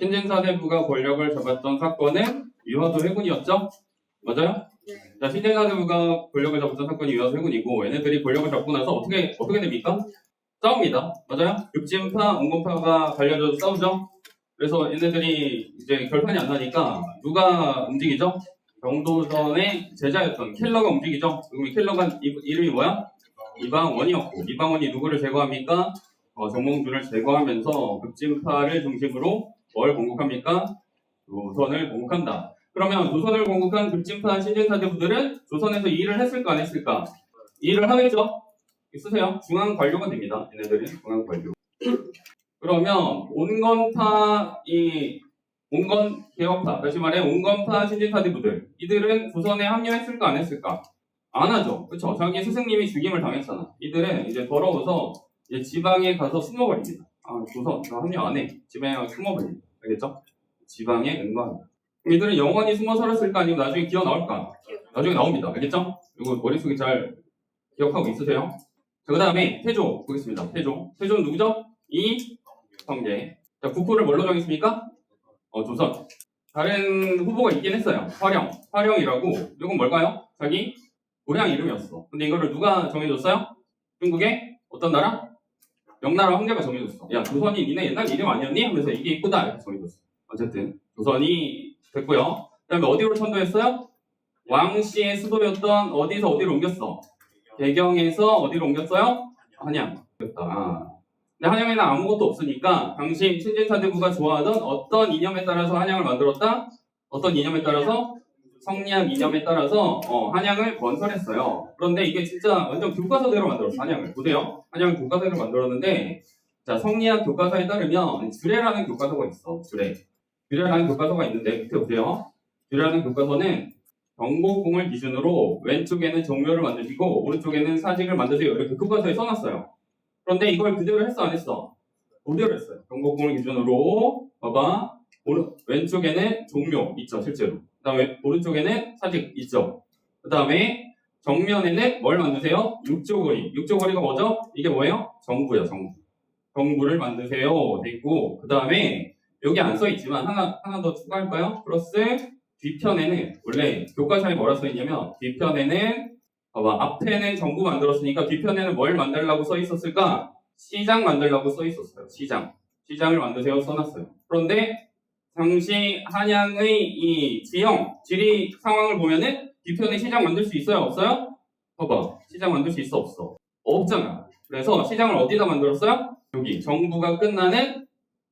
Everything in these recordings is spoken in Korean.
신진사대부가 권력을 잡았던 사건은 위화도 해군이었죠? 맞아요? 자, 신진사대부가 권력을 잡았던 사건이 위화도 해군이고 얘네들이 권력을 잡고 나서 어떻게 됩니까? 싸웁니다. 맞아요? 육진파, 온건파가 갈려져서 싸우죠? 그래서 얘네들이 이제 결판이 안 나니까 누가 움직이죠? 경도전의 제자였던 킬러가 움직이죠? 그럼 이 킬러가 이름이 뭐야? 이방원이었고 이방원이 누구를 제거합니까? 정몽준을 제거하면서 급진파를 중심으로 뭘 공격합니까? 조선을 공격한다. 그러면 조선을 공격한 급진파 신진사대부들은 조선에서 일을 했을까 안 했을까? 일을 하겠죠? 쓰세요. 중앙 관료가 됩니다. 얘네들은 중앙 관료. 그러면 온건 개혁파, 다시 말해 온건파 신진사대부들 이들은 조선에 합류했을까 안 했을까? 안 하죠. 그쵸? 자기 스승님이 죽임을 당했잖아. 이들은 이제 더러워서 이제 지방에 가서 숨어버립니다. 조선 나 합류 안 해. 지방에 가서 숨어버립니다. 알겠죠? 지방에 응거한다. 이들은 영원히 숨어 살았을까 아니면 나중에 기어 나올까? 나중에 나옵니다. 알겠죠? 이거 머릿속에 잘 기억하고 있으세요? 자, 그 다음에 태조 보겠습니다. 태조는 누구죠? 이성계. 자, 국호를 뭘로 정했습니까? 조선. 다른 후보가 있긴 했어요. 화령이라고. 이건 뭘까요? 자기 고향 이름이었어. 근데 이거를 누가 정해줬어요? 중국의 어떤 나라? 명나라 황제가 정해줬어. 야, 조선이 니네 옛날 이름 아니었니? 하면서 이게 이쁘다 이렇게 정해줬어. 어쨌든 조선이 됐고요. 그 다음에 어디로 천도했어요? 왕씨의 수도였던 어디서 어디로 옮겼어? 개경에서 어디로 옮겼어요? 한양. 됐다. 근데 한양에는 아무것도 없으니까 당시 신진사대부가 좋아하던 어떤 이념에 따라서 한양을 만들었다? 어떤 이념에 따라서? 성리학 이념에 따라서 한양을 건설했어요. 그런데 이게 진짜 완전 교과서대로 만들었어. 한양을. 보세요. 한양을 교과서대로 만들었는데 자, 성리학 교과서에 따르면 주례라는 교과서가 있어. 주례라는 교과서가 있는데 밑에 보세요. 주례라는 교과서는 경복궁을 기준으로 왼쪽에는 정묘를 만드시고 오른쪽에는 사직을 만드세요. 이렇게 교과서에 써놨어요. 그런데 이걸 그대로 했어 안 했어? 그대로 했어요. 경복궁을 기준으로 봐봐. 왼쪽에는 종묘 있죠 실제로. 그 다음에 오른쪽에는 사직 있죠. 그 다음에 정면에는 뭘 만드세요? 육조거리. 육조거리가 뭐죠? 이게 뭐예요? 정부예요. 정부를 만드세요. 돼 있고 그 다음에 여기 안 써 있지만 하나 더 추가할까요? 플러스 뒤편에는 원래 교과서에 뭐라 써 있냐면 뒤편에는 봐봐 앞에는 정부 만들었으니까 뒤편에는 뭘 만들려고 써 있었을까? 시장 만들려고 써 있었어요. 시장을 만드세요 써놨어요. 그런데 당시 한양의 이 지리 상황을 보면은 뒤편에 시장 만들 수 있어요? 없어요? 봐봐. 시장 만들 수 있어? 없어? 없잖아. 그래서 시장을 어디다 만들었어요? 여기. 정부가 끝나는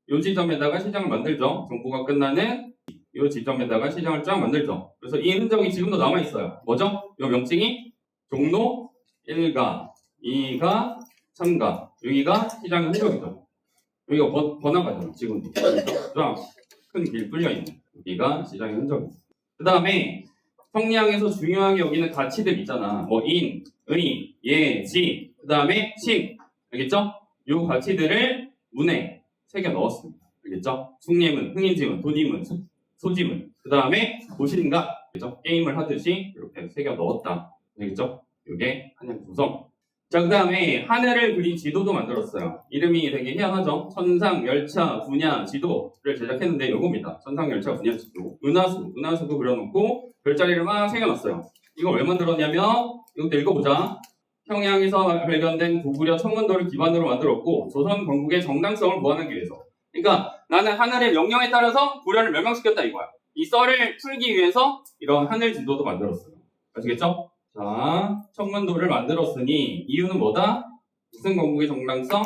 요 지점에다가 시장을 만들죠. 정부가 끝나는 요 지점에다가 시장을 쫙 만들죠. 그래서 이 흔적이 지금도 남아있어요. 뭐죠? 요 명칭이 종로 1가, 2가, 3가. 여기가 시장의 흔적이죠. 여기가 번화가죠. 지금도. 쫙. 큰 길 뚫려있는 여기가 시장의 흔적입니다. 그 다음에 성리학에서 중요하게 여기는 가치들 있잖아. 뭐 인, 의, 예, 지, 그 다음에 신. 알겠죠? 이 가치들을 문에 새겨 넣었습니다. 알겠죠? 숭례문, 흥인지문, 도지문, 소지문. 그 다음에 도신가. 알겠죠? 게임을 하듯이 이렇게 새겨 넣었다. 알겠죠? 이게 한양 조성. 자, 그 다음에 하늘을 그린 지도도 만들었어요. 이름이 되게 희한하죠? 천상, 열차, 분야, 지도를 제작했는데 이겁니다. 천상, 열차, 분야, 지도. 은하수도 그려놓고 별자리를 막 새겨놨어요. 이걸 왜 만들었냐면 이것도 읽어보자. 평양에서 발견된 고구려 청문도를 기반으로 만들었고 조선 건국의 정당성을 보완하기 위해서. 그러니까 나는 하늘의 명령에 따라서 고려를 멸망시켰다 이거야. 이 썰을 풀기 위해서 이런 하늘 지도도 만들었어요. 아시겠죠? 자, 청문도를 만들었으니 이유는 뭐다? 무슨 건국의 정당성?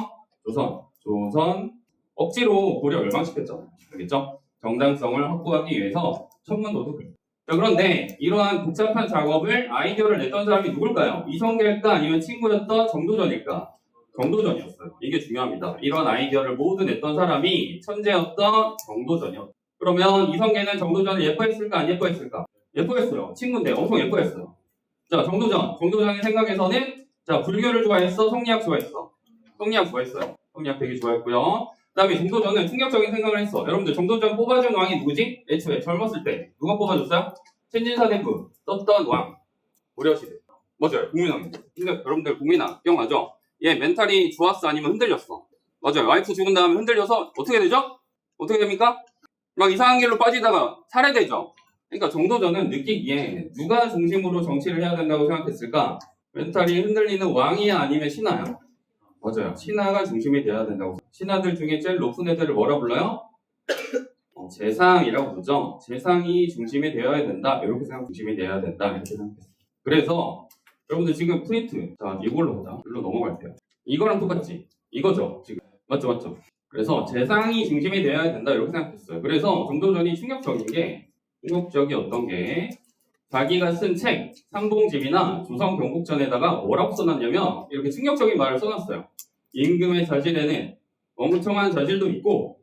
조선 억지로 고려 멸망시켰잖아요. 알겠죠? 정당성을 확보하기 위해서 청문도도 그래요. 자, 그런데 이러한 복잡한 작업을 아이디어를 냈던 사람이 누굴까요? 이성계일까 아니면 친구였던 정도전일까? 정도전이었어요. 이게 중요합니다. 이런 아이디어를 모두 냈던 사람이 천재였던 정도전이었어요. 그러면 이성계는 정도전을 예뻐했을까 안 예뻐했을까? 예뻐했어요. 친구인데 엄청 예뻐했어요. 자, 정도전의 생각에서는 자, 불교를 좋아했어? 성리학 좋아했어? 성리학 좋아했어요. 성리학 되게 좋아했고요. 그 다음에 정도전은 충격적인 생각을 했어. 여러분들 정도전 뽑아준 왕이 누구지? 애초에 젊었을 때 누가 뽑아줬어요? 신진사대부 떴던 왕 고려시대. 맞아요. 국민왕인데. 근데 여러분들 국민왕 기억나죠? 얘 멘탈이 좋았어? 아니면 흔들렸어? 맞아요. 와이프 죽은 다음에 흔들려서 어떻게 되죠? 어떻게 됩니까? 막 이상한 길로 빠지다가 살해되죠. 그러니까 정도전은 느끼기에 누가 중심으로 정치를 해야 된다고 생각했을까? 멘탈이 흔들리는 왕이야 아니면 신하야? 맞아요. 신하가 중심이 돼야 된다고. 신하들 중에 제일 높은 애들을 뭐라 불러요? 재상이라고 부르죠. 재상이 중심이 되어야 된다. 이렇게 생각, 중심이 돼야 된다. 이렇게 생각했어요. 그래서 여러분들 지금 프린트, 자 이걸로 보자. 이걸로 넘어갈게요. 이거랑 똑같지? 이거죠. 지금 맞죠? 그래서 재상이 중심이 되어야 된다. 이렇게 생각했어요. 그래서 정도전이 충격적이었던 게 자기가 쓴 책, 삼봉집이나 조선 경국전에다가 뭐라고 써놨냐면 이렇게 충격적인 말을 써놨어요. 임금의 자질에는 멍청한 자질도 있고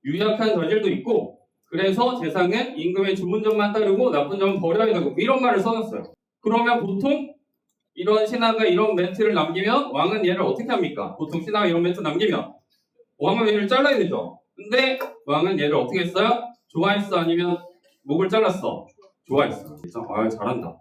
유약한 자질도 있고 그래서 재상은 임금의 좋은 점만 따르고 나쁜 점은 버려야 되고 이런 말을 써놨어요. 그러면 보통 이런 신하가 이런 멘트를 남기면 왕은 얘를 어떻게 합니까? 보통 신하가 이런 멘트 남기면 왕은 얘를 잘라야 되죠. 근데 왕은 얘를 어떻게 했어요? 좋아했어 아니면 목을 잘랐어? 좋아했어. 그래서 잘한다.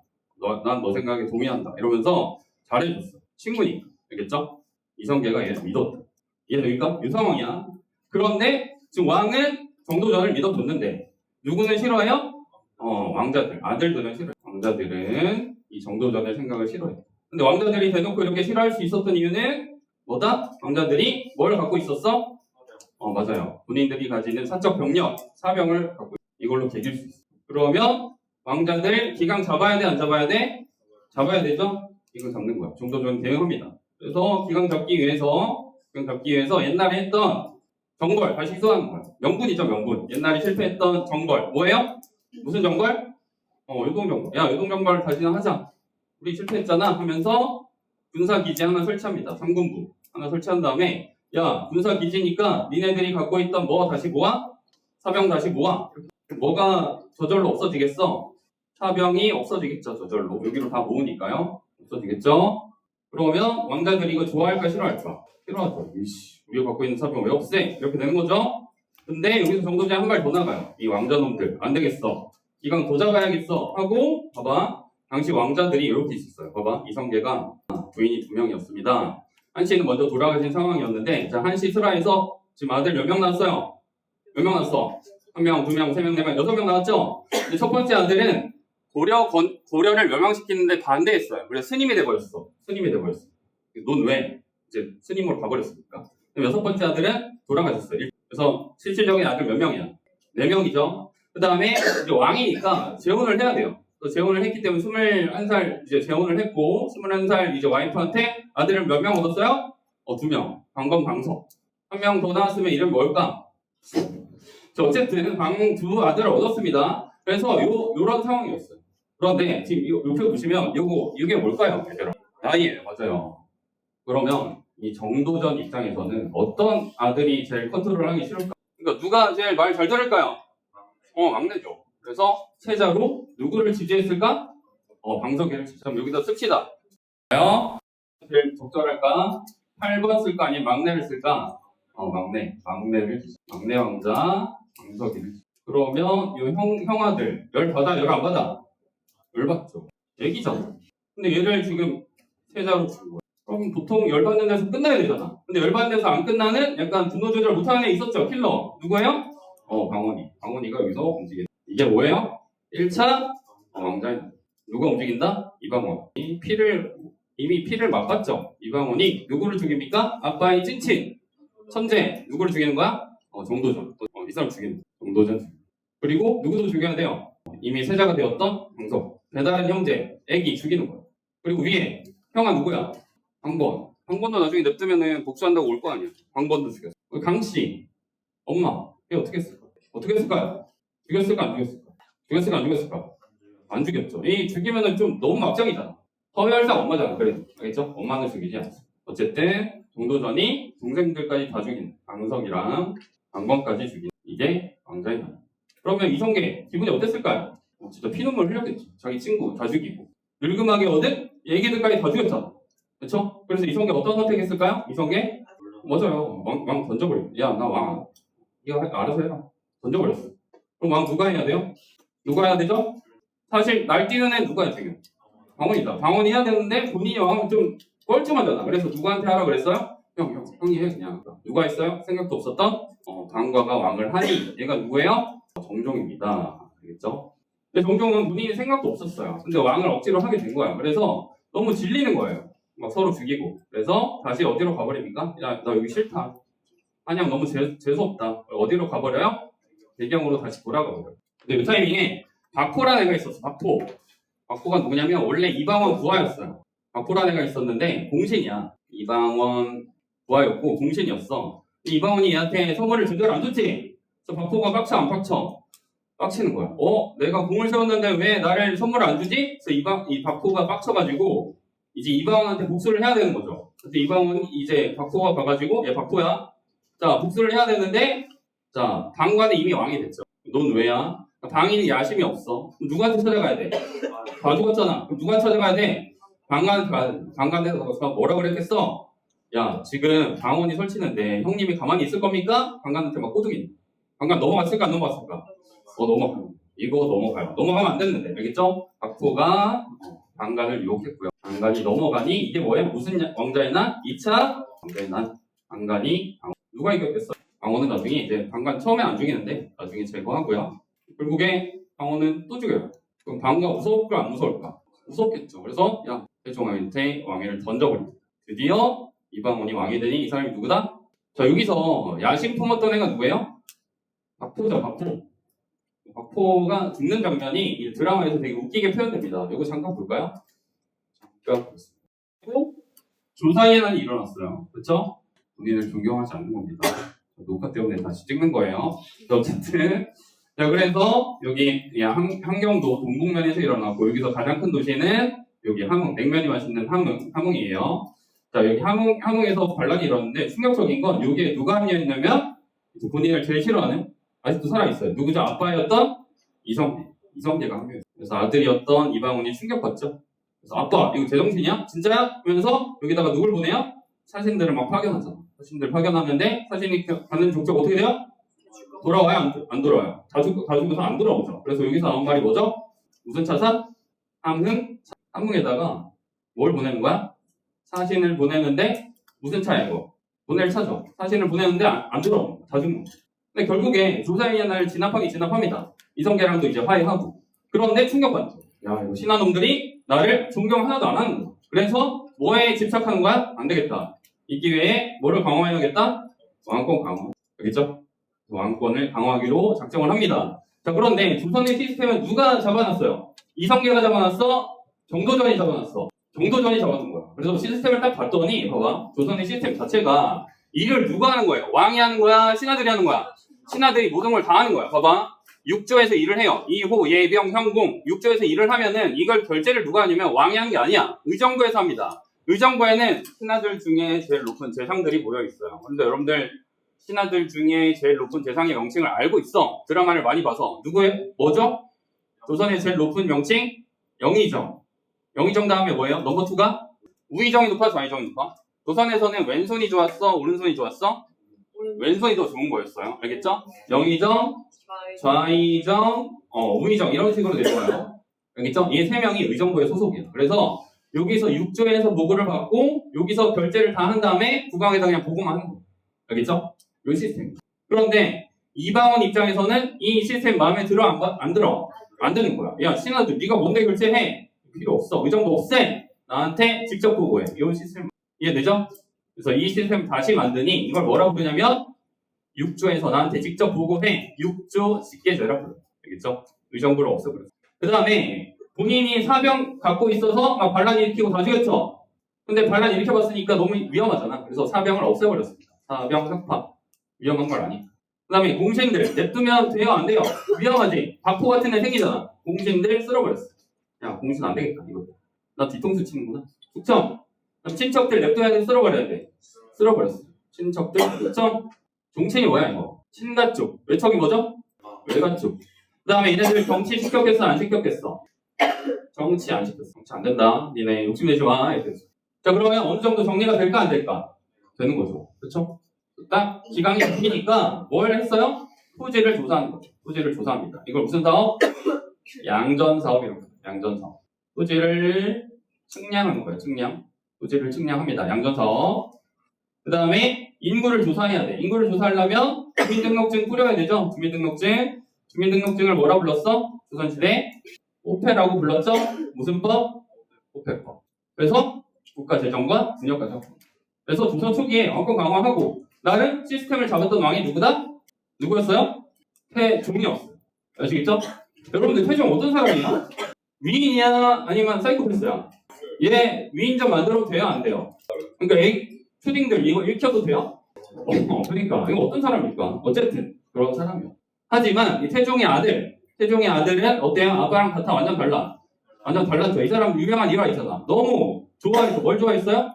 난 너 생각에 동의한다. 이러면서 잘해줬어. 친구니까. 알겠죠? 이성계가 얘를 믿었다. 이해됩니까? 유상왕이야. 그런데 지금 왕은 정도전을 믿어줬는데 누구는 싫어해요? 왕자들. 아들들은 싫어요. 왕자들은 이 정도전의 생각을 싫어해. 근데 왕자들이 대놓고 이렇게 싫어할 수 있었던 이유는 뭐다? 왕자들이 뭘 갖고 있었어? 맞아요. 군인들이 가지는 사적 병력, 사병을 갖고 이걸로 개길 수 있어. 그러면 왕자들 기강 잡아야 돼? 안 잡아야 돼? 잡아야 되죠? 기강 잡는 거야. 정도전 대응합니다. 그래서 기강 잡기 위해서 옛날에 했던 정벌 다시 시도하는 거야. 명분이죠, 명분. 옛날에 실패했던 정벌. 뭐예요? 무슨 정벌? 요동정벌. 야, 요동정벌 다시 하자. 우리 실패했잖아 하면서 군사기지 하나 설치합니다. 삼군부 하나 설치한 다음에 야, 군사기지니까 니네들이 갖고 있던 뭐 다시 모아? 사병 다시 모아. 뭐가 저절로 없어지겠어? 사병이 없어지겠죠, 저절로. 여기로 다 모으니까요. 없어지겠죠? 그러면 왕자들이 이거 좋아할까 싫어할까? 싫어하죠. 이씨, 우리가 갖고 있는 사병 왜 없애? 이렇게 되는 거죠. 근데 여기서 정도전이 한 발 더 나가요. 이 왕자놈들 안 되겠어. 기강 더 잡아야겠어 하고 봐봐. 당시 왕자들이 이렇게 있었어요. 봐봐. 이성계가 부인이 2명이었습니다. 한씨는 먼저 돌아가신 상황이었는데 자, 한씨 슬하에서 지금 아들 몇 명 낳았어요? 몇 명 낳았어? 1명, 2명, 3명, 4명, 6명 나왔죠? 근데 첫 번째 아들은 고려를 멸망시키는데 반대했어요. 그래서 스님이 돼버렸어. 넌 왜? 이제 스님으로 가버렸으니까. 여섯 번째 아들은 돌아가셨어요. 그래서 실질적인 아들 몇 명이야? 4명이죠. 그 다음에 이제 왕이니까 재혼을 해야 돼요. 또 재혼을 했기 때문에 21살 이제 재혼을 했고 21살 이제 와이프한테 아들을 몇 명 얻었어요? 2명. 방건 방석. 1명 더 나왔으면 이름 뭘까? 어쨌든 두 아들을 얻었습니다. 그래서 요런 상황이었어요. 그런데 지금 옆에 보시면 이게 뭘까요? 얘들아? 나이예요. 맞아요. 그러면 이 정도전 입장에서는 어떤 아들이 제일 컨트롤하기 싫을까? 그러니까 누가 제일 말 잘 들을까요? 막내죠. 그래서 세자로 누구를 지지했을까? 방석이를 지지하면 여기다 씁시다. 제일 적절할까? 8번 쓸까? 아니면 막내를 쓸까? 막내를 지지. 막내 왕자 방석이를 지지. 그러면 이 형아들 열 받아? 열 안 받아? 열 받죠. 애기잖아. 근데 얘를 지금 세자로 준 거야. 그럼 보통 열받는 데서 끝나야 되잖아. 근데 열받는 데서 안 끝나는 약간 분노 조절 못하는 애 있었죠? 킬러. 누구예요? 방원이가 여기서 움직인다. 이게 뭐예요? 1차 왕자입니다. 누가 움직인다? 이방원. 이미 피를 맛봤죠? 이방원이 누구를 죽입니까? 아빠의 찐친 천재. 누구를 죽이는 거야? 정도전. 이 사람 죽이는 정도전. 그리고 누구도 죽여야 돼요? 이미 세자가 되었던 방석. 배다른 형제, 애기 죽이는 거야. 그리고 위에 형아 누구야? 방번. 방번도 나중에 냅두면은 복수한다고 올 거 아니야. 방번도 죽였어. 강씨, 엄마. 얘 어떻게 했을까? 어떻게 했을까요? 죽였을까? 안 죽였을까? 죽였을까? 안 죽였을까? 안 죽였죠. 이 죽이면은 좀 너무 막장이잖아. 서열상 엄마잖아. 그래도. 알겠죠? 엄마는 죽이지 않았어. 어쨌든 정도전이 동생들까지 다 죽인 방석이랑 방번까지 죽인 이게 왕자의 날. 그러면 이성계 기분이 어땠을까요? 진짜 피눈물 흘렸겠지. 자기 친구 다 죽이고 늙음하게 얻은 얘기들까지 다 죽였잖아. 그렇죠? 그래서 이성계 어떤 선택했을까요? 이성계? 맞아요. 왕 던져버려. 야, 나 왕. 이거 알아서 해라. 던져버렸어. 그럼 왕 누가 해야 돼요? 누가 해야 되죠? 사실 날뛰는 애 누가야 지금? 방원이다. 방원이 해야 되는데 본인이 왕은 좀 뻘쭘하잖아. 그래서 누구한테 하라고 그랬어요? 형이 해 그냥. 누가 했어요? 생각도 없었던 방과가 왕을 하니 얘가 누구예요? 정종입니다. 알겠죠? 근데 정종은 본인이 생각도 없었어요. 근데 왕을 억지로 하게 된 거야. 그래서 너무 질리는 거예요. 막 서로 죽이고. 그래서 다시 어디로 가버립니까? 야, 나 여기 싫다. 한양 너무 재수없다. 어디로 가버려요? 배경으로 다시 돌아가 버려요. 근데 이 타이밍에 박포라는 애가 있었어. 박포가 누구냐면 원래 이방원 부하였어요. 박포라는 애가 있었는데 공신이야. 이방원 부하였고 공신이었어. 이방원이 얘한테 선물을 제대로 안 줬지? 그래서 박포가 빡쳐 안 빡쳐? 빡치는 거야. 내가 공을 세웠는데 왜 나를 선물을 안 주지? 그래서 이 박포가 빡쳐가지고 이제 이방원한테 복수를 해야 되는 거죠. 그래서 이방원이 이제 박포가 가가지고 야 박포야, 자 복수를 해야 되는데 자 방관은 이미 왕이 됐죠. 넌 왜야? 방인이 야심이 없어. 그럼 누구한테 찾아가야 돼? 다 죽었잖아. 그럼 누구한테 찾아가야 돼? 방관에서 가서 뭐라 그랬겠어? 야 지금 방원이 설치는데 형님이 가만히 있을 겁니까? 방관한테 막 꼬드기네. 방관 넘어갔을까 안 넘어갔을까? 넘어가요. 이거 넘어가요. 넘어가면 안 됐는데 알겠죠? 박포가 방관을 유혹했고요. 방관이 넘어가니 이게 뭐예요? 무슨 왕자의 난? 2차 왕자의 난. 방관이 누가 이겼겠어? 방원은 나중에 이제 방관 처음에 안 죽이는데 나중에 제거하고요. 결국에 방원은 또 죽여요. 그럼 방관 무서울까 안 무서울까? 무섭겠죠. 그래서 야 세종한테 왕위를 던져버립니다. 드디어 이방원이 왕이 되니 이 사람이 누구다? 자 여기서 야심 품었던 애가 누구예요? 박포죠. 박포가 죽는 장면이 이 드라마에서 되게 웃기게 표현됩니다. 이거 잠깐 볼까요? 잠깐 보겠습니다. 그리고 조사의 난이 일어났어요. 그렇죠? 본인을 존경하지 않는 겁니다. 녹화 때문에 다시 찍는 거예요. 어쨌든 자 그래서 여기 함경도 동북면에서 일어났고 여기서 가장 큰 도시는 여기 함흥, 냉면이 맛있는 함흥이에요. 자 여기 함흥에서 반란이 일어났는데 충격적인 건 여기에 누가 합류했냐면 본인을 제일 싫어하는 아직도 살아있어요. 누구죠? 아빠였던 이성계가 합류했어요. 그래서 아들이었던 이방원이 충격받죠. 그래서 아빠 이거 제정신이야? 진짜야? 하면서 여기다가 누굴 보내요? 사신들을 막 파견하잖아. 사신들 파견하는데 사신이 가는 족적 어떻게 돼요? 돌아와요? 안 돌아와요? 다 죽어서 안 돌아오죠. 그래서 여기서 나온 말이 뭐죠? 무슨 차사? 함흥에다가 뭘 보내는 거야? 사신을 보내는데 무슨 차야 이거? 보낼 차죠. 사신을 보내는데 안 돌아오는 거야. 다 죽는 거야. 근데 결국에 조사의 날을 진압합니다. 이성계랑도 이제 화해하고. 그런데 충격받죠. 야 이거 신하놈들이 나를 존경 하나도 안 하는 거야. 그래서 뭐에 집착하는 거야? 안 되겠다. 이 기회에 뭐를 강화해야겠다? 왕권 강화. 알겠죠? 왕권을 강화하기로 작정을 합니다. 자 그런데 조선의 시스템은 누가 잡아놨어요? 이성계가 잡아놨어? 정도전이 잡아놨어. 정도전이 잡아놓은 거야. 그래서 시스템을 딱 봤더니 봐봐. 조선의 시스템 자체가 일을 누가 하는 거예요? 왕이 하는 거야? 신하들이 하는 거야? 신하들이 모든 걸 다 하는 거야. 봐봐. 육조에서 일을 해요. 이호, 예병, 현공. 육조에서 일을 하면은 이걸 결제를 누가 하냐면 왕이 하는 게 아니야. 의정부에서 합니다. 의정부에는 신하들 중에 제일 높은 재상들이 모여 있어요. 근데 여러분들 신하들 중에 제일 높은 재상의 명칭을 알고 있어. 드라마를 많이 봐서. 뭐죠? 조선의 제일 높은 명칭? 영의정. 영의정 다음에 뭐예요? 넘버 2가? 우의정이 높아, 좌의정이 높아? 조선에서는 왼손이 좋았어? 오른손이 좋았어? 왼손이 더 좋은 거였어요. 알겠죠? 영의정, 좌의정, 우의정 이런 식으로 내려와요. 알겠죠? 이 세 명이 의정부의 소속이에요. 그래서 여기서 육조에서 보고를 받고 여기서 결제를 다 한 다음에 국왕에다 그냥 보고만 하는 거예요. 알겠죠? 이 시스템. 그런데 이방원 입장에서는 이 시스템 마음에 들어 안 들어? 안 되는 거야. 야 신하들 네가 뭔데 결제해? 필요 없어. 의정부 없애. 나한테 직접 보고해. 이 시스템 이해되죠? 그래서 이 시스템 다시 만드니 이걸 뭐라고 부르냐면 육조에서 나한테 직접 보고해. 육조 직계제라고 불러요. 알겠죠? 의정부를 없애버렸어. 그 다음에 본인이 사병 갖고 있어서 막 반란 일으키고 다 죽였죠? 근데 반란 일으켜봤으니까 너무 위험하잖아. 그래서 사병을 없애버렸습니다. 사병 삭파. 위험한 걸 아니까. 그 다음에 공신들 냅두면 돼요? 안 돼요? 위험하지? 박포 같은 애 생기잖아. 공신들 쓸어버렸어. 야 공신 안 되겠다 이거. 나 뒤통수 치는구나. 숙청. 친척들 냅둬야 돼? 쓸어버려야 돼? 쓸어버렸어. 친척들 숙청. 종친이 뭐야 이거? 친가쪽. 외척이 뭐죠? 외가쪽. 그 다음에 얘네들 정치 시켰겠어? 안 시켰겠어? 정치 안 시켰어. 정치 안 된다. 니네 욕심내지 마. 이랬어. 자 그러면 어느 정도 정리가 될까 안 될까? 되는 거죠. 그렇죠? 딱 기강이 바뀌니까 뭘 했어요? 토지를 조사하는 거죠. 토지를 조사합니다. 이걸 무슨 사업? 양전 사업이라고 해요. 양전 사업. 토지를 측량하는 거예요. 측량. 토지를 측량합니다. 양전 사업. 그 다음에 인구를 조사해야 돼. 인구를 조사하려면 주민등록증 뿌려야 되죠. 주민등록증. 주민등록증을 뭐라 불렀어? 조선시대 호패라고 불렀죠? 무슨 법? 호패법. 그래서 국가재정과 군역가정. 그래서 조선 초기에 왕권 강화하고 나름 시스템을 잡았던 왕이 누구다? 누구였어요? 태종이었어요. 아시겠죠? 여러분들 태종 어떤 사람이야? 위인이야? 아니면 사이코패스야? 얘 위인전 만들어도 돼요? 안 돼요? 그러니까 푸딩들 이거 읽혀도 돼요? 그러니까 이거 어떤 사람입니까? 어쨌든 그런 사람이요. 하지만 이 태종의 아들은 어때요? 아빠랑 같아 완전 달라. 완전 달랐죠. 이 사람 유명한 일화 있잖아. 너무 좋아해서 뭘 좋아했어요?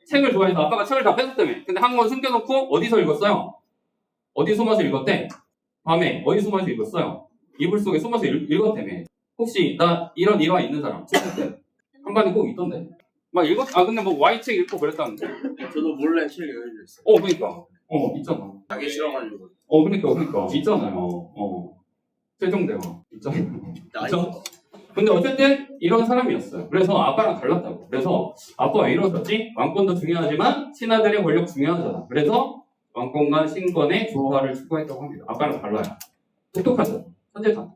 책을 좋아해서 아빠가 책을 다 뺏었다며. 근데 한 권 숨겨놓고 어디서 읽었어요? 어디 숨어서 읽었대? 밤에 어디 숨어서 읽었어요? 이불 속에 숨어서 읽었다며. 혹시 나 이런 일화 있는 사람? 한 반이 꼭 있던데. 막 근데 뭐 Y책 읽고 그랬다는데. 저도 몰래 책 읽어줬어요. 그러니까. 있잖아. 자기 싫어가지고. 그러니까. 있잖아요. 세종대왕. 있잖아요. 그쵸? 근데 어쨌든 이런 사람이었어요. 그래서 아빠랑 달랐다고. 그래서 아빠가 왜 이러셨지? 왕권도 중요하지만 신하들의 권력 중요하잖아. 그래서 왕권과 신권의 조화를 추구했다고 합니다. 아빠랑 달라요. 똑똑하죠? 천재다.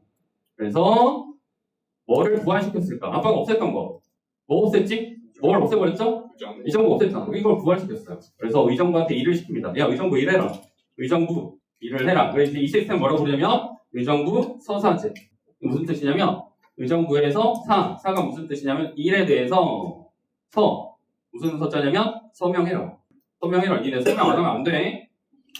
그래서 뭐를 부활시켰을까? 아빠가 없앴던 거. 뭐 없앴지? 뭘 없애버렸죠? 의정부 없앴잖아. 이걸 부활시켰어요. 그래서 의정부한테 일을 시킵니다. 야, 의정부 일해라. 의정부 일을 해라. 그래서 이 시스템 뭐라고 부르냐면 의정부 서사제. 무슨 뜻이냐면 의정부에서 사가 무슨 뜻이냐면 일에 대해서 무슨 서자냐면 서명해라. 니네 서명 안 하면 안 돼.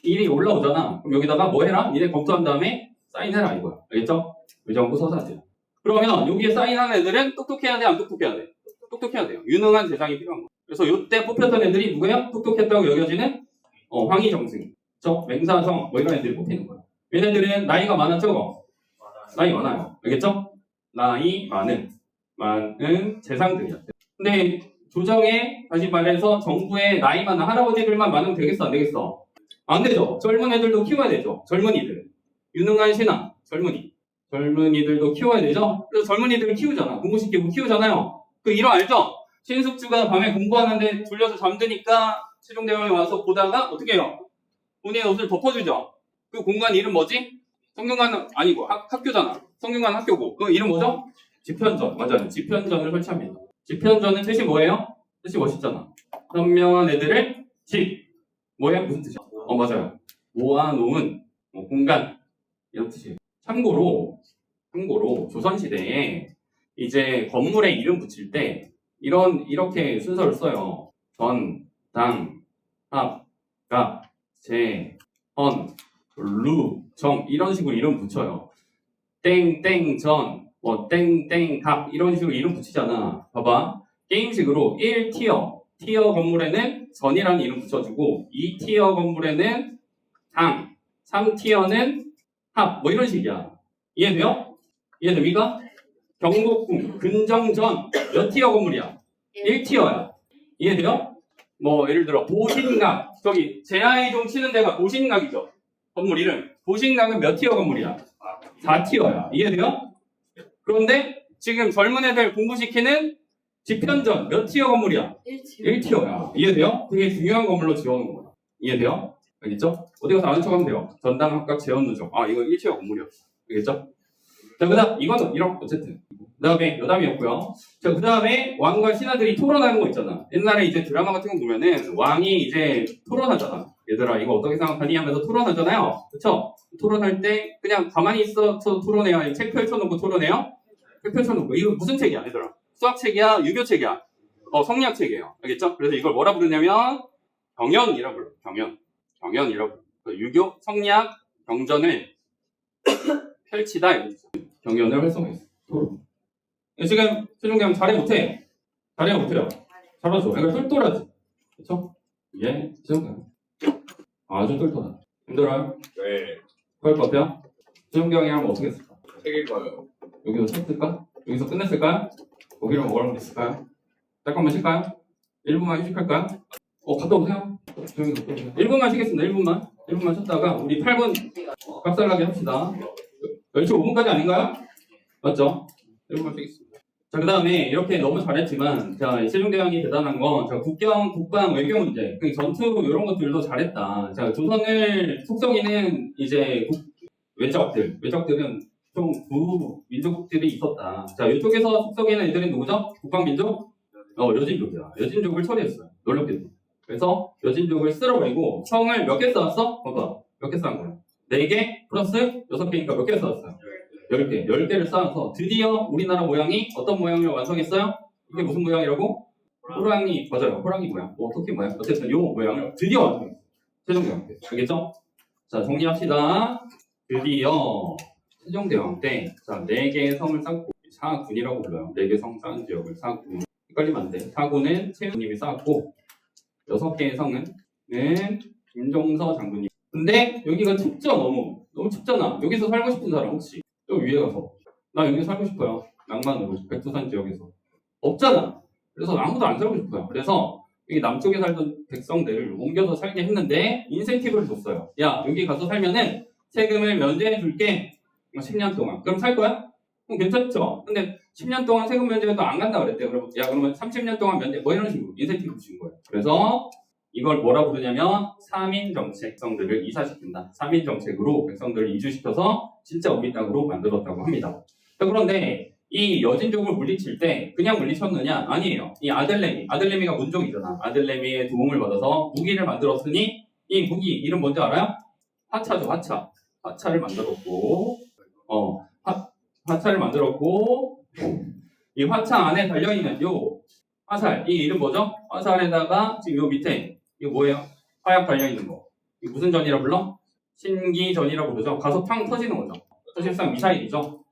일이 올라오잖아. 그럼 여기다가 뭐 해라? 니네 검토한 다음에 사인해라 이거야. 알겠죠? 의정부 서사제. 그러면 여기에 사인한 애들은 똑똑해야 돼? 안 똑똑해야 돼? 똑똑해야 돼요. 유능한 대상이 필요한 거야. 그래서 이때 뽑혔던 애들이 누구야? 똑똑했다고 여겨지는 황희정승, 맹사성 뭐 이런 애들이 뽑히는 거야. 얘네들은 나이가 많아 적어? 나이 많아요. 알겠죠? 나이 많은 재상들이야. 근데 조정에 다시 말해서 정부에 나이 많은 할아버지들만 많으면 되겠어? 안 되겠어? 안 되죠. 젊은 애들도 키워야 되죠. 젊은이들. 유능한 신하, 젊은이들도 키워야 되죠. 그래서 젊은이들을 키우잖아. 공부시키고 키우잖아요. 그 일화 알죠? 신숙주가 밤에 공부하는데 졸려서 잠드니까 세종대왕이 와서 보다가 어떻게 해요? 본인의 옷을 덮어주죠. 그 공간 이름 뭐지? 성균관 아니고 학교잖아. 성균관 학교고. 그 이름 뭐죠? 집현전. 맞아요. 집현전을 설치합니다. 집현전은 뜻이 뭐예요? 뜻이 멋있잖아. 현명한 애들을 뭐야? 무슨 뜻이야? 맞아요. 모아놓은 공간 이런 뜻이에요. 참고로 조선시대에 이제 건물에 이름 붙일 때 이렇게 순서를 써요. 전, 당, 합, 가, 제, 헌, 루, 정 이런 식으로 이름 붙여요. 땡땡전, 땡땡갑 이런 식으로 이름 붙이잖아. 봐봐. 게임식으로 1티어 건물에는 전이라는 이름 붙여주고 2티어 건물에는 당, 3티어는 합 뭐 이런 식이야. 이해돼요? 이해됩니까? 경복궁, 근정전 몇 티어 건물이야? 1티어야. 이해돼요? 뭐 예를 들어 보신각 저기 제아이종 치는 데가 보신각이죠. 건물 이름. 보신각은 몇 티어 건물이야? 4티어야. 이해돼요? 그런데 지금 젊은 애들 공부시키는 집현전 몇 티어 건물이야? 1티어야. 이해돼요? 되게 중요한 건물로 지어놓은 거야. 이해돼요? 알겠죠? 어디 가서 아는 척하면 돼요. 전당 합각 재현누적. 이거 1티어 건물이었어. 알겠죠? 자, 그다음 이거는 이런 어쨌든. 그다음에 여담이었고요. 자, 그다음에 왕과 신하들이 토론하는 거 있잖아. 옛날에 이제 드라마 같은 거 보면은 왕이 이제 토론하잖아. 얘들아 이거 어떻게 생각하니 하면서 토론하잖아요. 그쵸? 토론할 때 그냥 가만히 있어서 토론해요. 아니면 책 펼쳐놓고 토론해요? 책 펼쳐놓고. 이거 무슨 책이야 얘들아? 수학책이야? 유교책이야? 성리학책이에요. 알겠죠? 그래서 이걸 뭐라 부르냐면 경연이라고 불러. 경연이라고 불러. 유교, 성리학, 경전을 펼치다 이런 뜻이야. 경연을 활성화했어. 토론. 지금 세종대왕 잘해 못해? 잘해 못해요? 잘하죠. 그러니까 똘똘하지. 그쵸? 이게 세종대왕. 아주 똘똘하다. 힘들어요? 네. 그럴 것 같아요? 세종대왕이 하면 어떻게 했을까? 책 읽어요. 여기서 책 쓸까? 여기서 끝냈을까요? 고기를 먹으러 있을까요? 잠깐만 쉴까요? 1분만 휴식할까요? 갔다 오세요. 조용히 갔다 오세요. 1분만 쉬겠습니다. 1분만 쉬었다가 우리 8분 값살나게 합시다. 10시 5분까지 아닌가요? 맞죠? 1분만 쉬겠습니다. 자, 그 다음에 이렇게 너무 잘했지만, 자, 세종대왕이 대단한 건, 자, 국경, 국방, 외교 문제, 전투, 이런 것들도 잘했다. 자, 조선을, 속성이는 이제 외적들은 좀 부민족들이 있었다. 자, 이쪽에서 속속에는 애들은 누구죠? 북방민족? 여진족이야. 여진족을 처리했어요. 놀랍게도. 그래서 여진족을 쓸어버리고 성을 몇 개 쌓았어? 봐봐. 몇 개 쌓은 거야? 4개 플러스 6개니까 몇 개 쌓았어요? 10개. 10개를 쌓아서 드디어 우리나라 모양이 어떤 모양을 완성했어요? 이게 무슨 모양이라고? 호랑이, 맞아요. 호랑이 모양. 토끼 모양. 어쨌든 요 모양을 드디어 완성했어요. 세종대왕 때. 알겠죠? 자, 정리합시다. 드디어 세종대왕 때, 자, 4개의 성을 쌓고, 사군이라고 불러요. 4개 성 쌓은 지역을 사군. 헷갈리면 안 돼. 사군은 최우님이 쌓았고, 6개의 성은 김종서 장군님. 근데 여기가 춥죠, 너무 춥잖아. 여기서 살고 싶은 사람 혹시? 여기 위에 가서. 나 여기 살고 싶어요. 낭만으로. 백두산 지역에서. 없잖아. 그래서 아무도 안 살고 싶어요. 그래서 여기 남쪽에 살던 백성들을 옮겨서 살게 했는데 인센티브를 줬어요. 야, 여기 가서 살면은 세금을 면제해 줄게. 10년 동안. 그럼 살 거야? 그럼 괜찮죠? 근데 10년 동안 세금 면제해도 안 간다 그랬대. 그러면 30년 동안 면제, 뭐 이런 식으로 인센티브 준 거예요. 그래서 이걸 뭐라 부르냐면 3인 정책, 백성들을 이사시킨다. 3인 정책으로 백성들을 이주시켜서 진짜 우리 땅으로 만들었다고 합니다. 자, 그런데 이 여진족을 물리칠 때 그냥 물리쳤느냐? 아니에요. 이 아들레미가 문종이잖아. 아들레미의 도움을 받아서 무기를 만들었으니 이 무기 이름 뭔지 알아요? 화차죠, 화차. 화차를 만들었고, 화차를 만들었고, 이 화차 안에 달려있는 요 화살, 이 이름 뭐죠? 화살에다가 지금 요 밑에 이거 뭐예요? 화약 달려있는 거. 이거 무슨 전이라 불러? 신기전이라고 부르죠. 가서 팡 터지는 거죠. 사실상 미사일이죠.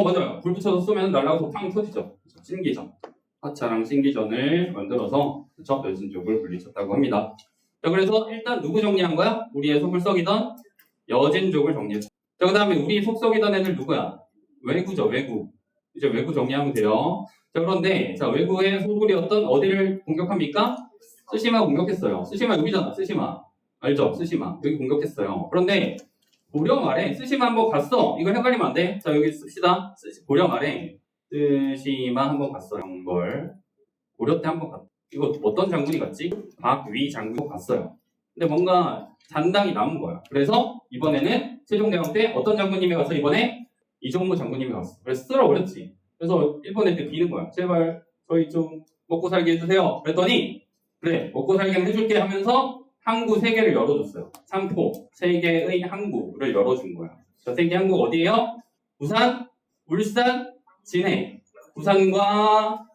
맞아요. 불 붙여서 쏘면 날아가서 팡 터지죠. 신기전. 화차랑 신기전을 만들어서 여진족을 물리쳤다고 합니다. 자, 그래서 일단 누구 정리한 거야? 우리의 속을 썩이던 여진족을 정리했어. 자, 그 다음에 우리 속 썩이던 애들 누구야? 외구죠, 외구. 이제 외구 정리하면 돼요. 자, 그런데 자, 외구의 소굴이었던 어디를 공격합니까? 스시마 공격했어요. 스시마 여기잖아, 스시마. 알죠? 스시마. 여기 공격했어요. 그런데 고려 말에 스시마 한번 갔어. 이거 헷갈리면 안 돼. 자, 여기 씁시다. 고려 말에 스시마 한번 갔어요. 영벌. 고려 때 한번 갔어. 이거 어떤 장군이 갔지? 박위 장군 갔어요. 근데 뭔가 잔당이 남은 거야. 그래서 이번에는 세종대왕 때 어떤 장군님이 가서 이번에 이종무 장군님이 갔어. 그래서 쓸어버렸지. 그래서 일본 애들 비는 거야. 제발 저희 좀 먹고 살게 해주세요. 그랬더니 그래, 먹고 살게 해줄게 하면서 항구 3개를 열어줬어요. 삼포 3개의 항구를 열어준 거야. 저 3개 항구 어디예요? 부산, 울산, 진해. 부산과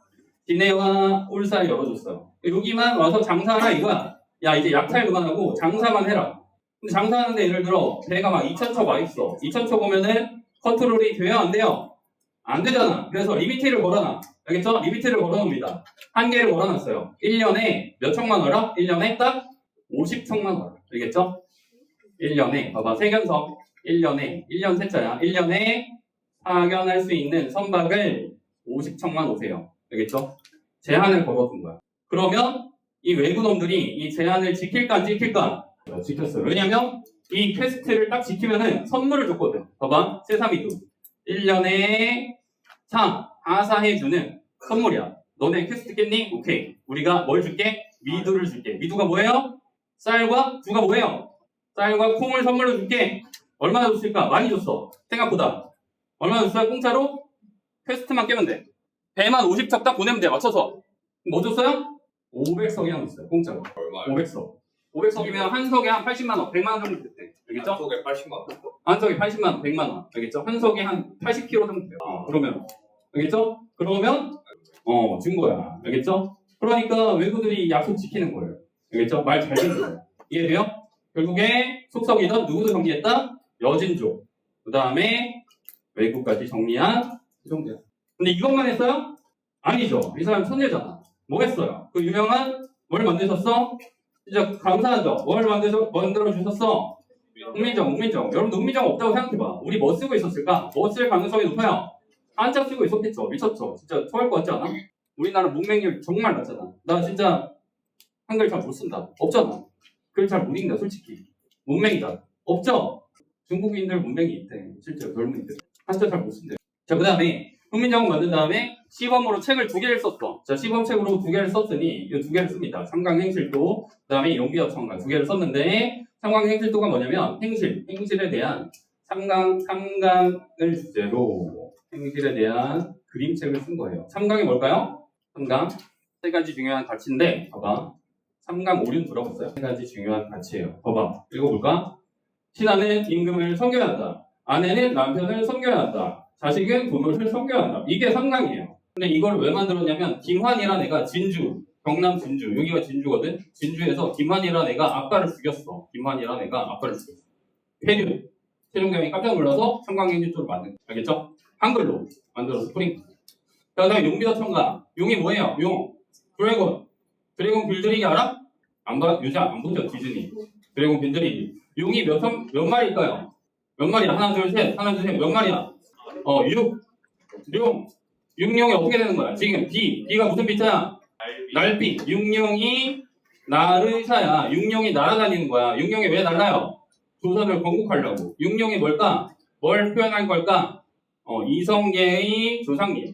진해와 울산을 열어줬어요. 여기만 와서 장사하라 이거야. 야, 이제 약탈 그만하고 장사만 해라. 근데 장사하는데 예를 들어 배가 막 2,000척 와 있어. 2,000척 오면은 컨트롤이 돼요, 안 돼요? 안 되잖아. 그래서 리미트를 걸어놔. 알겠죠? 리미트를 걸어놓습니다. 한계를 걸어놨어요. 1년에 몇 척만 와라? 1년에 딱 50척만 와라. 알겠죠? 1년에, 봐봐, 세견석. 1년 세자야. 1년에 파견할 수 있는 선박을 50척만 오세요. 알겠죠? 제한을 걸어둔 거야. 그러면 이 외국놈들이 이 제한을 지킬까 안 지킬까? 지켰어요. 왜냐면 이 퀘스트를 딱 지키면은 선물을 줬거든. 봐봐, 세사미두. 1년에 하사해주는 선물이야. 너네 퀘스트 깼니? 오케이. 우리가 뭘 줄게? 미두를 줄게. 미두가 뭐예요? 쌀과 두가 뭐예요? 쌀과 콩을 선물로 줄게. 얼마나 줬을까? 많이 줬어. 생각보다. 얼마나 줬어요? 공짜로? 퀘스트만 깨면 돼. 배만 50척 딱 보내면 돼. 맞춰서. 뭐 줬어요? 500석이나 줬어요. 공짜로. 얼마요? 500석. 500석이면 한 석에 한 80만 원, 100만 원 정도 됐대. 알겠죠? 속에 80만 원. 한 석에 80만 원, 100만 원. 알겠죠? 한 석에 한 80kg 정도 돼요. 그러면. 알겠죠? 그러면 준 거야. 알겠죠? 그러니까 외국들이 약속 지키는 거예요. 알겠죠? 말 잘 듣는 거예요. 이해돼요? 결국에 속석이던 누구도 정리했다? 여진족. 그 다음에 외국까지 정리한 세종대왕. 근데 이것만 했어요? 아니죠. 이 사람 천재잖아. 뭐 했어요? 그 유명한 뭘 만드셨어? 진짜 감사하죠. 뭘 만들어 주셨어? 국민정. 여러분 국민정 없다고 생각해봐. 우리 뭐 쓰고 있었을까? 뭐 쓸 가능성이 높아요? 한자 쓰고 있었겠죠. 미쳤죠. 진짜 토할 것 같지 않아? 우리나라 문맹률 정말 낮잖아. 나 진짜 한글 잘 못 쓴다. 없잖아. 글 잘 못 읽는다 솔직히. 문맹이다. 없죠? 중국인들 문맹이 있대. 실제로 젊은이들. 한자 잘 못 쓴대. 자, 그 다음에 국민정음 만든 다음에 시범으로 책을 2개를 썼어. 자, 시범책으로 2개를 썼으니 이 2개를 씁니다. 삼강행실도, 그 다음에 용비어천가 2개를 썼는데 삼강행실도가 뭐냐면 행실에 대한 삼강을 주제로 행실에 대한 그림책을 쓴 거예요. 삼강이 뭘까요? 삼강 세 가지 중요한 가치인데 봐봐. 삼강 오륜 들어봤어요? 세 가지 중요한 가치예요. 봐봐. 읽어볼까? 신하는 임금을 섬겨야 한다. 아내는 남편을 섬겨야 한다. 자식은 부모를 섬겨야 한다. 이게 삼강이에요. 근데 이걸 왜 만들었냐면 김환이라는 애가 진주, 경남 진주, 여기가 진주거든? 진주에서 김환이라는 애가 아빠를 죽였어. 김환이라는 애가 아빠를 죽였어. 폐륜. 세종대왕이 깜짝 놀라서 삼강행진조를 만든 거예요. 알겠죠? 한글로 만들어서 프린. 자, 그 다음에 용비더 청가. 용이 뭐예요? 용. 드래곤. 드래곤 빌드리기 알아? 안 봐, 요즘 안 보죠, 디즈니. 드래곤 빌드리기. 용이 몇 마리일까요? 몇 마리야? 하나, 둘, 셋. 하나, 둘, 셋. 몇 마리야? 6. 용. 육룡이 어떻게 되는 거야? 지금 B가 무슨 비자야? 날비. 육룡이 나르샤야. 육룡이 날아다니는 거야. 육룡이 왜 날아요? 조선을 건국하려고. 육룡이 뭘까? 뭘 표현할 걸까? 이성계의 조상님.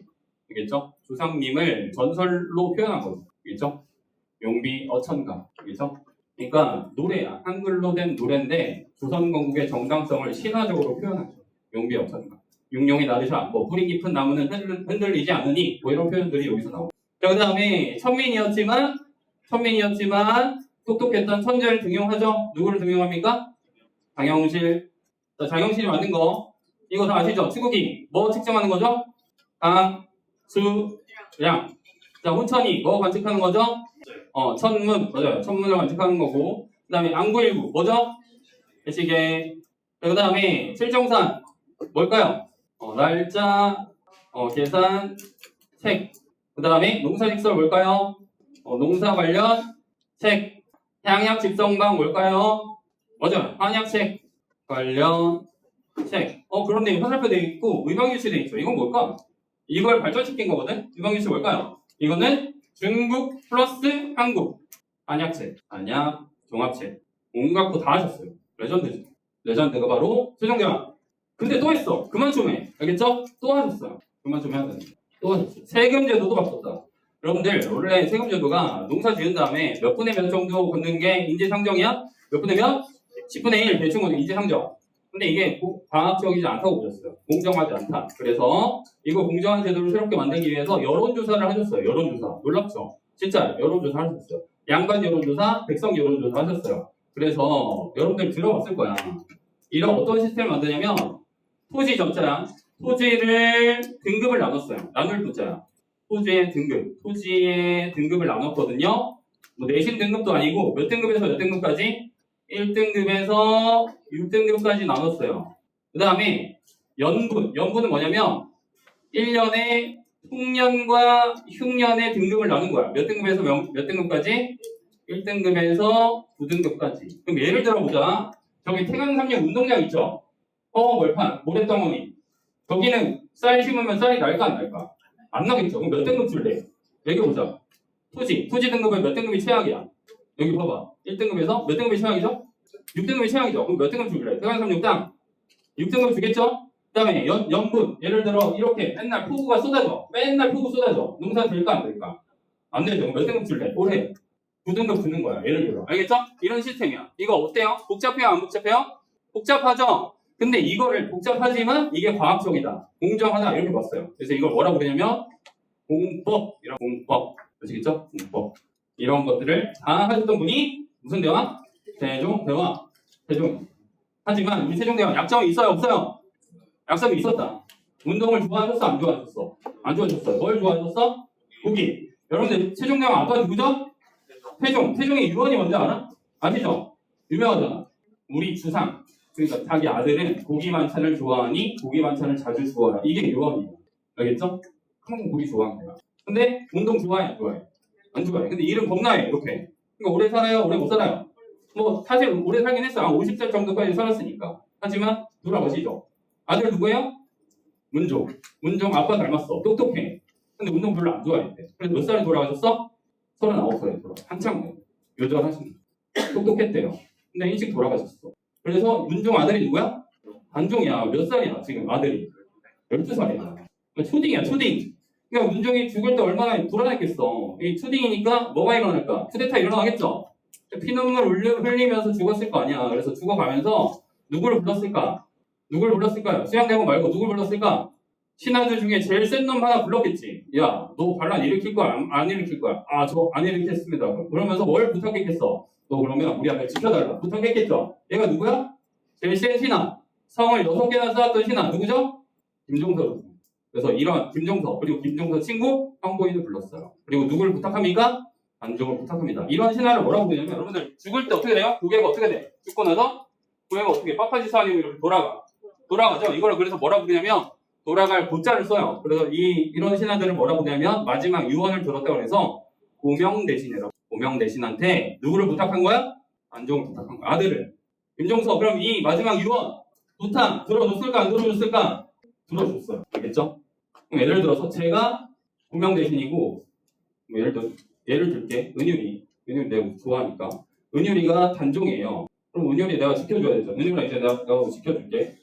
알겠죠? 조상님을 전설로 표현한 거죠. 알겠죠? 용비 어천가. 알겠죠? 그러니까 노래야. 한글로 된 노래인데 조선 건국의 정당성을 신화적으로 표현하죠. 용비 어천가. 육룡이 나르샤. 뭐 뿌리 깊은 나무는 흔들리지 않으니 뭐 이런 표현들이 여기서 나오고. 자, 그 다음에 천민이었지만 똑똑했던 천재를 등용하죠. 누구를 등용합니까? 장영실. 자, 장영실이 만든 거 이거 다 아시죠? 치국이 뭐 측정하는 거죠? 강, 수, 량. 자, 혼천이 뭐 관측하는 거죠? 천문. 맞아요. 천문을 관측하는 거고. 그 다음에 안구일구 뭐죠? 시계. 그 다음에 칠정산 뭘까요? 날짜, 계산, 책. 그 다음에 농사직설 뭘까요? 농사 관련 책. 향약 집성방 뭘까요? 맞아요. 한약책 관련 책. 그런데 화살표 되어 있고 의방유치 되어 있죠. 이건 뭘까? 이걸 발전시킨 거거든? 의방유치 뭘까요? 이거는 중국 플러스 한국. 한약책, 한약, 종합책. 온갖 거 다 하셨어요. 레전드죠. 레전드가 바로 세종대왕. 근데 또 했어. 그만 좀 해. 알겠죠? 또 하셨어요. 그만 좀 해야 돼. 또 하셨어요. 세금제도도 바꿨다. 여러분들 원래 세금제도가 농사 지은 다음에 몇 분의 몇 정도 걷는 게 인지상정이야? 몇 분의 몇? 10분의 1 대충 인지상정. 근데 이게 과학적이지 않다고 보셨어요. 공정하지 않다. 그래서 이거 공정한 제도를 새롭게 만들기 위해서 여론조사를 하셨어요. 여론조사. 놀랍죠? 진짜 여론조사 하셨어요. 양반 여론조사, 백성 여론조사 하셨어요. 그래서 여러분들 들어봤을 거야. 이런 어떤 시스템을 만드냐면 토지 적자야. 토지를 등급을 나눴어요. 나눌 토자야. 토지의 등급을 나눴거든요. 뭐 내신 등급도 아니고 몇 등급에서 몇 등급까지? 1등급에서 6등급까지 나눴어요. 그 다음에 연분은 뭐냐면 1년에 풍년과 흉년의 등급을 나눈 거야. 몇 등급에서 몇 등급까지? 1등급에서 9등급까지. 그럼 예를 들어 보자. 저기 태강삼육 운동장 있죠? 벌판, 모래덩어리. 거기는 쌀 심으면 쌀이 날까 안 날까? 안 나겠죠. 그럼 몇 등급 줄래? 얘기해보자. 토지 등급은 몇 등급이 최악이야? 여기 봐봐. 1등급에서 몇 등급이 최악이죠? 6등급이 최악이죠. 그럼 몇 등급 줄래? 태강삼육 땅. 6등급 주겠죠? 그 다음에 연분. 예를 들어 이렇게 맨날 폭우가 쏟아져. 맨날 폭우 쏟아져. 농사 될까 안 될까? 안 되죠. 몇 등급 줄래? 올해 9등급 주는 거야. 예를 들어. 알겠죠? 이런 시스템이야. 이거 어때요? 복잡해요? 안 복잡해요? 복잡하죠? 근데 이거를 복잡하지만 이게 과학적이다. 공정하다. 이렇게 봤어요. 그래서 이걸 뭐라고 그러냐면 공법이라고. 공법. 아시겠죠? 공법. 이런 것들을 다 하셨던 분이 무슨 대왕? 세종대왕. 세종. 하지만 우리 세종대왕 약점이 있어요? 없어요? 약점이 있었다. 운동을 좋아하셨어? 안 좋아하셨어? 안 좋아하셨어요. 뭘 좋아하셨어? 고기. 여러분들 세종대왕 아빠 누구죠? 태종의 유언이 뭔지 알아? 아시죠? 유명하잖아. 우리 주상. 그러니까 자기 아들은 고기 반찬을 좋아하니 고기 반찬을 자주 주어라. 이게 유언이에요. 알겠죠? 한국 고기 좋아하는 거야. 근데 운동 좋아해? 안 좋아해? 안 좋아해. 근데 일은 겁나해. 이렇게. 그러니까 오래 살아요? 오래 못 살아요? 뭐 사실 오래 살긴 했어요. 한 50살 정도까지 살았으니까. 하지만 돌아가시죠. 아들 누구예요? 문종 아빠 닮았어. 똑똑해. 근데 운동 별로 안 좋아했대. 그래서 몇 살에 돌아가셨어? 39살에 돌아가. 한창 여전하시네. 똑똑했대요. 근데 일찍 돌아가셨어. 그래서 문종 아들이 누구야? 단종이야. 몇 살이야 지금 아들이? 12살이야. 초딩이야 초딩. 그러니까 문종이 죽을 때 얼마나 불안했겠어. 이 초딩이니까 뭐가 일어날까? 쿠데타 일어나겠죠? 피눈물 흘리면서 죽었을 거 아니야. 그래서 죽어가면서 누구를 불렀을까? 누굴 불렀을까요? 수양대군 말고 누굴 불렀을까? 신하들 중에 제일 센 놈 하나 불렀겠지. 야, 너 반란 일으킬 거야? 안 일으킬 거야? 아, 저 안 일으켰습니다. 그러면서 뭘 부탁했겠어? 너 그러면 우리 앞에 지켜달라. 부탁했겠죠? 얘가 누구야? 제일 센 신하. 성을 6개나 쌓았던 신하. 누구죠? 김종서. 그래서 이런 김종서, 그리고 김종서 친구 황보인을 불렀어요. 그리고 누구를 부탁합니까? 단종을 부탁합니다. 이런 신하를 뭐라고 부르냐면, 여러분들 죽을 때 어떻게 돼요? 고개가 어떻게 돼? 죽고 나서 고개가 어떻게 파파지 사님 이렇게 돌아가죠. 이걸 그래서 뭐라고 부르냐면 돌아갈 고자를 써요. 그래서 이런 신하들을 뭐라고 부르냐면 마지막 유언을 들었다고 해서 고명대신이라고. 고명대신한테 누구를 부탁한 거야? 단종을 부탁한 거야. 아들을. 김종서, 그럼 이 마지막 유언 부탁 들어줬을까 안 들어줬을까? 들어줬어요. 알겠죠? 그럼 예를 들어서 제가 고명대신이고, 뭐 예를 들게 은율이 내가 좋아하니까 은율이가 단종이에요. 그럼 은율이 내가 지켜줘야 되죠. 은율아, 이제 내가 지켜줄게.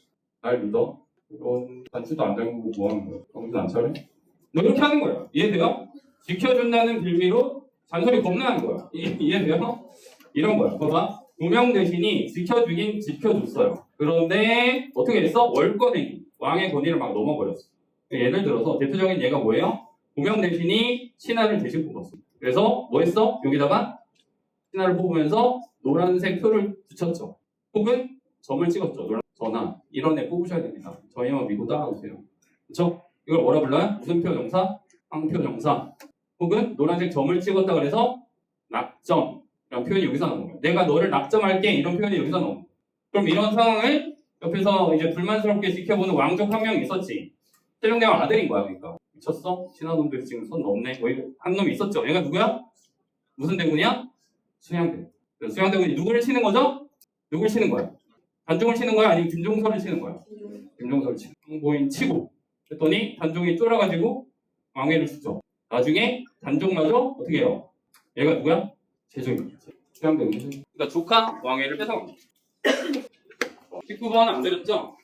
날 믿어. 그럼 단추도 안 달고 뭐 하는 거야? 정신 안 차려? 너 이렇게 하는 거야. 이해돼요? 지켜준다는 빌미로 잔소리 겁나는 거야. 이해돼요? 이런 거야. 봐봐. 고명 대신이 지켜주긴 지켜줬어요. 그런데 어떻게 됐어? 월권행위. 왕의 권위를 막 넘어버렸어. 예를 들어서 대표적인 예가 뭐예요? 고명 대신이 신하를 대신 뽑았어. 그래서 뭐 했어? 여기다가 신하를 뽑으면서 노란색 표를 붙였죠. 혹은 점을 찍었죠. 전화 이런 애 뽑으셔야 됩니다. 저희만 믿고 따라오세요. 그렇죠? 이걸 뭐라 불러요? 무슨 표정사? 황표정사. 혹은 노란색 점을 찍었다 그래서 낙점 이런 표현이 여기서 나오는 거예요. 내가 너를 낙점할게 이런 표현이 여기서 나오는 거예요. 그럼 이런 상황을 옆에서 이제 불만스럽게 지켜보는 왕족 한 명이 있었지. 세종대왕 아들인 거야. 그러니까 미쳤어? 신하놈들이 지금 손 넘네. 한 놈이 있었죠. 얘가 누구야? 무슨 대군이야? 수양대군. 그래서 수양대군이 누구를 치는 거죠? 누굴 치는 거야? 단종을 치는 거야? 아니면 김종서를 치는 거야? 김종서를 치는 거야. 황보인 치고 그랬더니 단종이 쫄아가지고 왕위를 주죠. 나중에 단종마저 어떻게 해요? 얘가 누구야? 세종이야. 수양대군. 그러니까 조카 왕위를 뺏어갑니다. 19번 안 드렸죠?